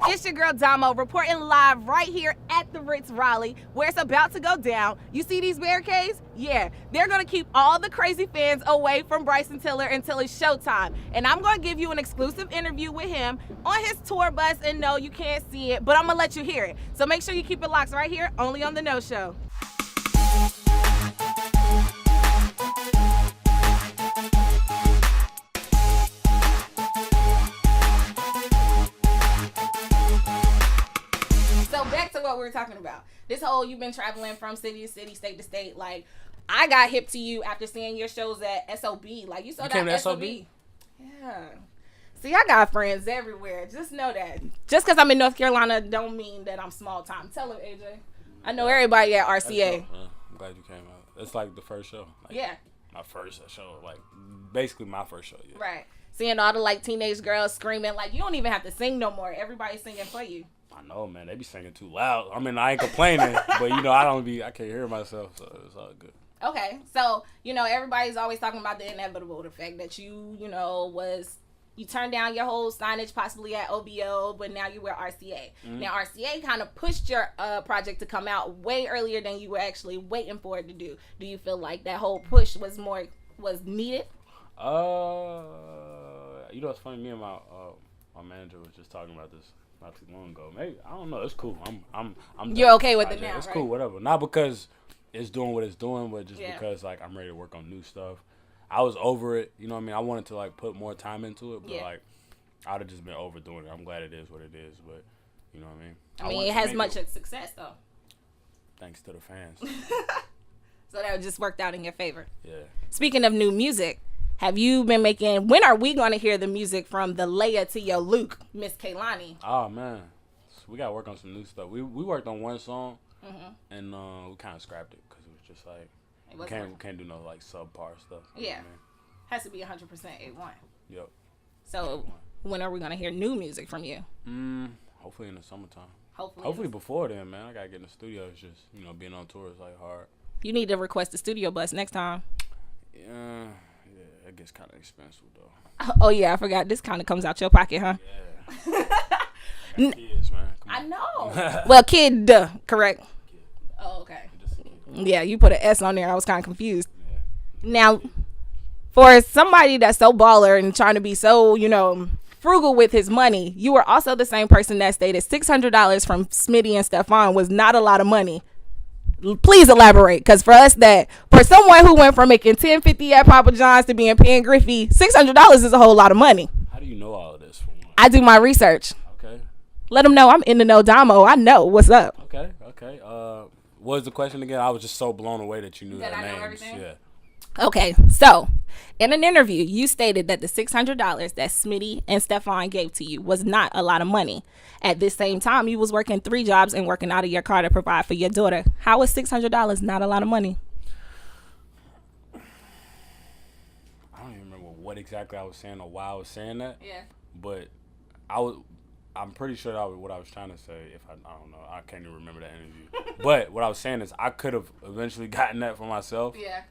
It's your girl Damo reporting live right here at the Ritz Raleigh where it's about to go down. You see these barricades? Yeah, they're going to keep all the crazy fans away from Bryson Tiller until it's showtime. And I'm going to give you an exclusive interview with him on his tour bus. And no, you can't see it, but I'm going to let you hear it. So make sure you keep it locked right here, only on The No Show. Back to what we were talking about. This whole you've been traveling from city to city, state to state. Like, I got hip to you after seeing your shows at SOB. Like, you saw that SOB. Yeah. See, I got friends everywhere. Just know that. Just because I'm in North Carolina don't mean that I'm small time. Tell him, AJ. I know everybody at RCA. I'm glad you came out. It's like the first show. Like, yeah. My first show. Like, basically my first show. Yeah. Right. Seeing all the, like, teenage girls screaming. Like, you don't even have to sing no more. Everybody's singing for you. I know, man. They be singing too loud. I mean, I ain't complaining, but I can't hear myself, so it's all good. Okay, so everybody's always talking about the inevitable, the fact that you turned down your whole signage possibly at OBO, but now you were RCA. Mm-hmm. Now RCA kind of pushed your project to come out way earlier than you were actually waiting for it to do. Do you feel like that whole push was needed? It's funny. Me and my manager was just talking about this not too long ago. Maybe I don't know. It's cool. I'm You're okay with it now, It's right? cool, whatever. Not because it's doing what it's doing, but just because like I'm ready to work on new stuff. I was over it. You know what I mean? I wanted to like put more time into it, but like I'd have just been overdoing it. I'm glad it is what it is, but you know what I mean? I mean, it has much success though. Thanks to the fans. So that just worked out in your favor. Yeah. Speaking of new music, have you been making? When are we going to hear the music from the Leia to your Luke, Miss Kaylani? Oh man, we got to work on some new stuff. We worked on one song, and we kind of scrapped it because it was just like we can't do no like subpar stuff. Yeah, has to be 100% A1. Yep. So when are we going to hear new music from you? Hopefully in the summertime. Hopefully before then, man. I gotta get in the studio. It's just being on tour is like hard. You need to request a studio bus next time. Yeah. It gets kind of expensive though. Oh yeah, I forgot. This kind of comes out your pocket, huh? Yeah. Kids, man. I know. Well, kid, correct. Kid. Oh, okay. Kid. Yeah, you put an S on there. I was kind of confused. Yeah. Now, for somebody that's so baller and trying to be so, frugal with his money, you were also the same person that stated $600 from Smitty and Stefan was not a lot of money. Please elaborate, because for someone who went from making $10.50 at Papa John's to being Penn Griffey, $600 is a whole lot of money. How do you know all of this? I do my research. Okay. Let them know I'm in the know, Damo. I know what's up. Okay. What was the question again? I was just so blown away that you knew that their I names. Know everything? Yeah. Okay, so in an interview, you stated that the $600 that Smitty and Stefan gave to you was not a lot of money. At this same time, you was working 3 jobs and working out of your car to provide for your daughter. How is $600 not a lot of money? I don't even remember what exactly I was saying or why I was saying that. Yeah. But I'm pretty sure that was what I was trying to say. I don't know. I can't even remember that interview. But what I was saying is I could have eventually gotten that for myself. Yeah.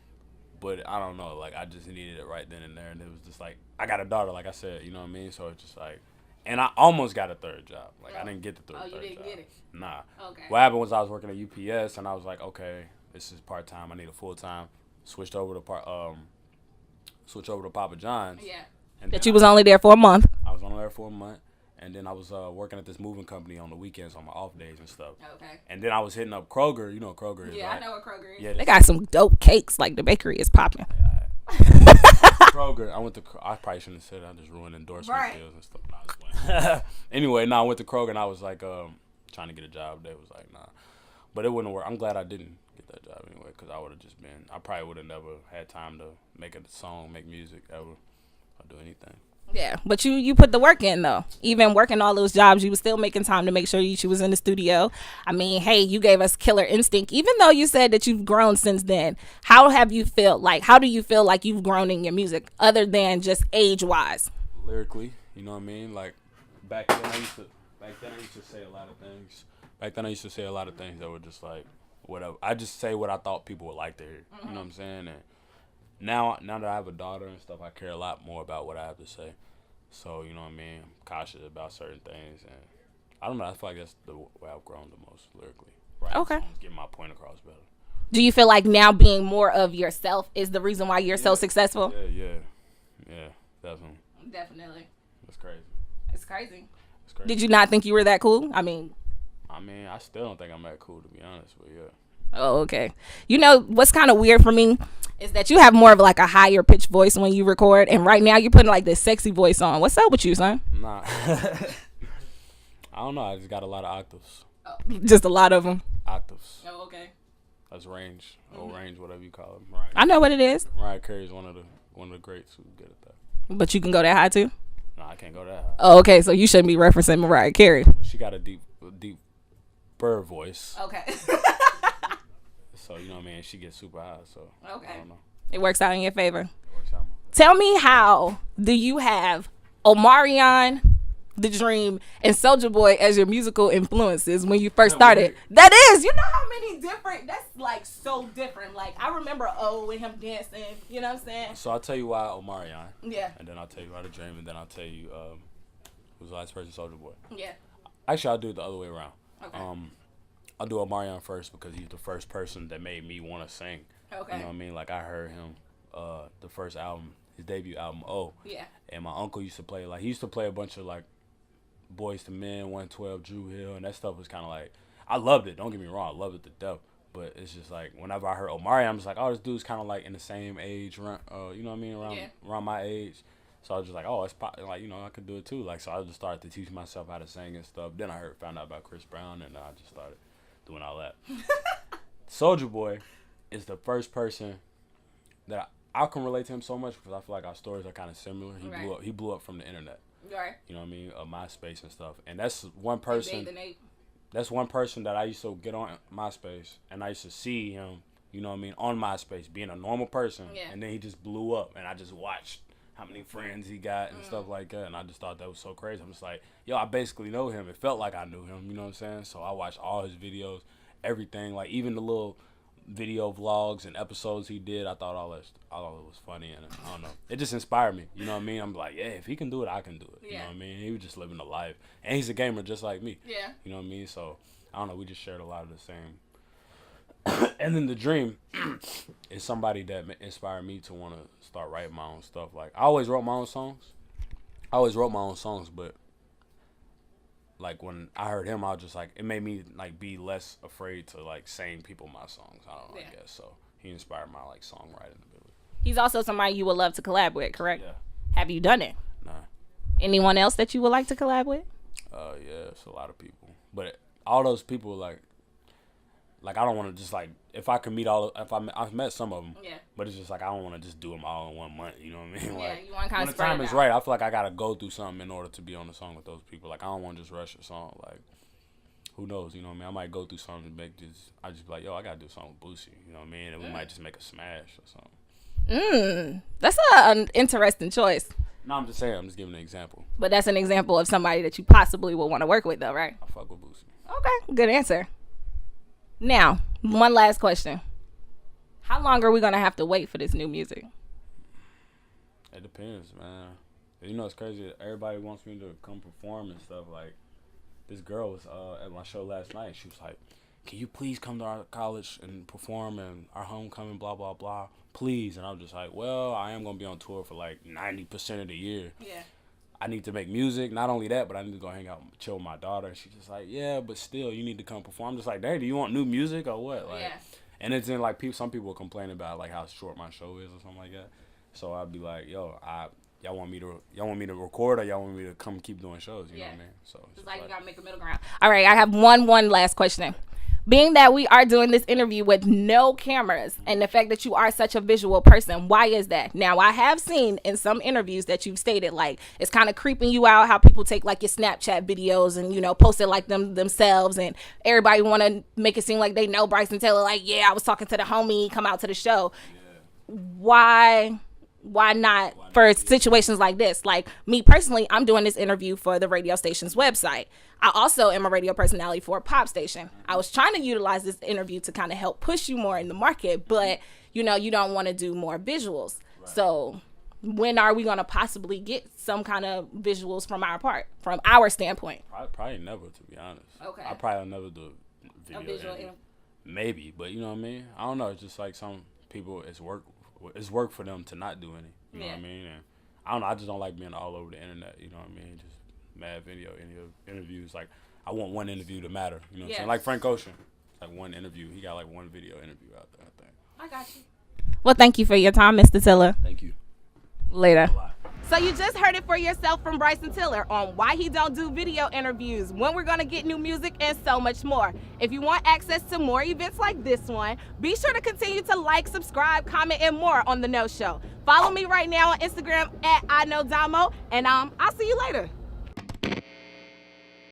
But I don't know, like I just needed it right then and there, and it was just like I got a daughter, like I said, you know what I mean. So it's just like, and I almost got a 3rd job. Like I didn't get the third job. Oh, you didn't get it? Nah. Okay. What happened was I was working at UPS, and I was like, okay, this is part time. I need a full time. Switched over to Papa John's. Yeah. And that you was only there for a month. I was only there for a month. And then I was working at this moving company on the weekends on my off days and stuff. Okay. And then I was hitting up Kroger. You know what Kroger is, yeah, right? I know what Kroger is. Yeah, they got some dope cakes. Like the bakery is popping. Kroger. I probably shouldn't have said it. I just ruined endorsement deals and stuff. Anyway, I went to Kroger and I was like trying to get a job. They was like, nah. But it wouldn't work. I'm glad I didn't get that job anyway, because I would have just been, I probably would have never had time to make a song, make music, ever, or do anything. Yeah, but you put the work in, though. Even working all those jobs, you was still making time to make sure you was in the studio. I mean, hey, you gave us Killer Instinct. Even though you said that you've grown since then, how do you feel like you've grown in your music, other than just age-wise? Lyrically, you know what I mean? Like, back then I used to say a lot of things. Back then I used to say a lot of things that were just like, whatever. I just say what I thought people would like to hear. Mm-hmm. You know what I'm saying? And now that I have a daughter and stuff, I care a lot more about what I have to say. So, you know what I mean? I'm cautious about certain things and I don't know. I feel like that's the way I've grown the most lyrically. Right. Okay. Getting my point across better. Do you feel like now being more of yourself is the reason why you're so successful? Yeah, definitely. Definitely. That's crazy. It's crazy. It's crazy. Did you not think you were that cool? I mean, I still don't think I'm that cool, to be honest, but yeah. Oh, okay. You know, what's kind of weird for me is that you have more of like a higher pitched voice when you record, and right now you're putting like this sexy voice on. What's up with you, son? Nah. I don't know. I just got a lot of octaves. Just a lot of them. Octaves. Oh, okay. That's range, range, whatever you call it. I know what it is. Mariah Carey is one of the greats who good at that. But you can go that high too. No, I can't go that high. Oh, okay. So you shouldn't be referencing Mariah Carey. But she got a deeper voice. Okay. So you know what I mean. She gets super high. So okay. I don't know. It works out in your favor. It works out. Tell me, how do you have Omarion, The Dream, and Soulja Boy as your musical influences when you first started? That is, you know how many different, that's like so different. Like I remember with him dancing, you know what I'm saying? So I'll tell you why Omarion. Yeah. And then I'll tell you why The Dream, and then I'll tell you who's the last person, Soulja Boy. Yeah. Actually, I'll do it the other way around. Okay. I'll do Omarion first because he's the first person that made me want to sing. Okay. You know what I mean? Like I heard him, the first album, his debut album, Yeah. And my uncle used to play, like, he used to play a bunch of, like, Boys to Men, 112, Drew Hill, and that stuff was kind of like, I loved it. Don't get me wrong. I loved it to death. But it's just like, whenever I heard Omarion, I'm just like, oh, this dude's kind of like in the same age, you know what I mean? Around my age. So I was just like, oh, it's like, you know, I could do it too. Like, so I just started to teach myself how to sing and stuff. Then I found out about Chris Brown, and I just started doing all that. Soulja Boy is the first person that I can relate to him so much because I feel like our stories are kind of similar. He blew up from the internet. Right. You know what I mean? MySpace and stuff. And that's one person. That's one person that I used to get on MySpace, and I used to see him, you know what I mean, on MySpace, being a normal person. Yeah. And then he just blew up, and I just watched how many friends he got and stuff like that, and I just thought that was so crazy. I'm just like, yo, I basically know him. It felt like I knew him, you know what I'm saying? So I watched all his videos, everything, like even the little video vlogs and episodes he did. I thought all it was funny, and I don't know, it just inspired me, you know what I mean? I'm like, yeah, if he can do it, I can do it. You know what I mean? He was just living a life, and he's a gamer just like me. Yeah. You know what I mean? So I don't know, we just shared a lot of the same. And then The Dream is somebody that inspired me to want to start writing my own stuff. Like, I always wrote my own songs, but like when I heard him, I was just like, it made me like be less afraid to like sing people my songs. I don't know, I guess. So he inspired my like songwriting ability. He's also somebody you would love to collab with, correct? Yeah. Have you done it? Nah. Anyone else that you would like to collab with? Yeah, it's a lot of people, but all those people like I don't want to just like, if I can meet I've met some of them, but it's just like I don't want to just do them all in 1 month. You know what I mean? Like, you want to kind of when the time is right, I feel like I gotta go through something in order to be on the song with those people. Like I don't want to just rush a song. Like who knows? You know what I mean? I might go through something and I just be like, yo, I gotta do something with Boosie. You know what I mean? And we might just make a smash or something. That's an interesting choice. No, I'm just saying. I'm just giving an example. But that's an example of somebody that you possibly will want to work with, though, right? I fuck with Boosie. Okay, good answer. Now, one last question. How long are we going to have to wait for this new music? It depends, man. You know, it's crazy. Everybody wants me to come perform and stuff. Like, this girl was at my show last night. She was like, can you please come to our college and perform and our homecoming, blah, blah, blah, please. And I was just like, well, I am going to be on tour for like 90% of the year. Yeah. I need to make music. Not only that, but I need to go hang out and chill with my daughter. And she's just like, yeah, but still, you need to come perform. I'm just like, hey, do you want new music or what? Like, and it's in like some people complain about like how short my show is or something like that. So I'd be like, yo, y'all want me to record or y'all want me to come keep doing shows? You know what I mean? So it's like you gotta make a middle ground. All right, I have one last question. Being that we are doing this interview with no cameras and the fact that you are such a visual person, why is that? Now, I have seen in some interviews that you've stated, like, it's kind of creeping you out how people take, like, your Snapchat videos and, you know, post it like themselves, and everybody want to make it seem like they know Bryson Taylor, like, yeah, I was talking to the homie, come out to the show. Yeah. Why not for situations like this? Like, me personally, I'm doing this interview for the radio station's website. I also am a radio personality for a pop station. I was trying to utilize this interview to kind of help push you more in the market, but, you know, you don't want to do more visuals. Right. So when are we going to possibly get some kind of visuals from our standpoint? Probably never, to be honest. Okay. I probably never do a video. Maybe, but you know what I mean? I don't know. It's just like some people, it's work for them to not do any. You know what I mean? And I don't know. I just don't like being all over the internet. You know what I mean? Just mad video interviews. Like, I want one interview to matter. You know what I'm saying? Like Frank Ocean. Like one interview. He got like one video interview out there, I think. I got you. Well, thank you for your time, Mr. Tiller. Thank you. Later. So you just heard it for yourself from Bryson Tiller on why he don't do video interviews, when we're going to get new music, and so much more. If you want access to more events like this one, be sure to continue to like, subscribe, comment, and more on The No Show. Follow me right now on Instagram at I Know Damo, and I'll see you later.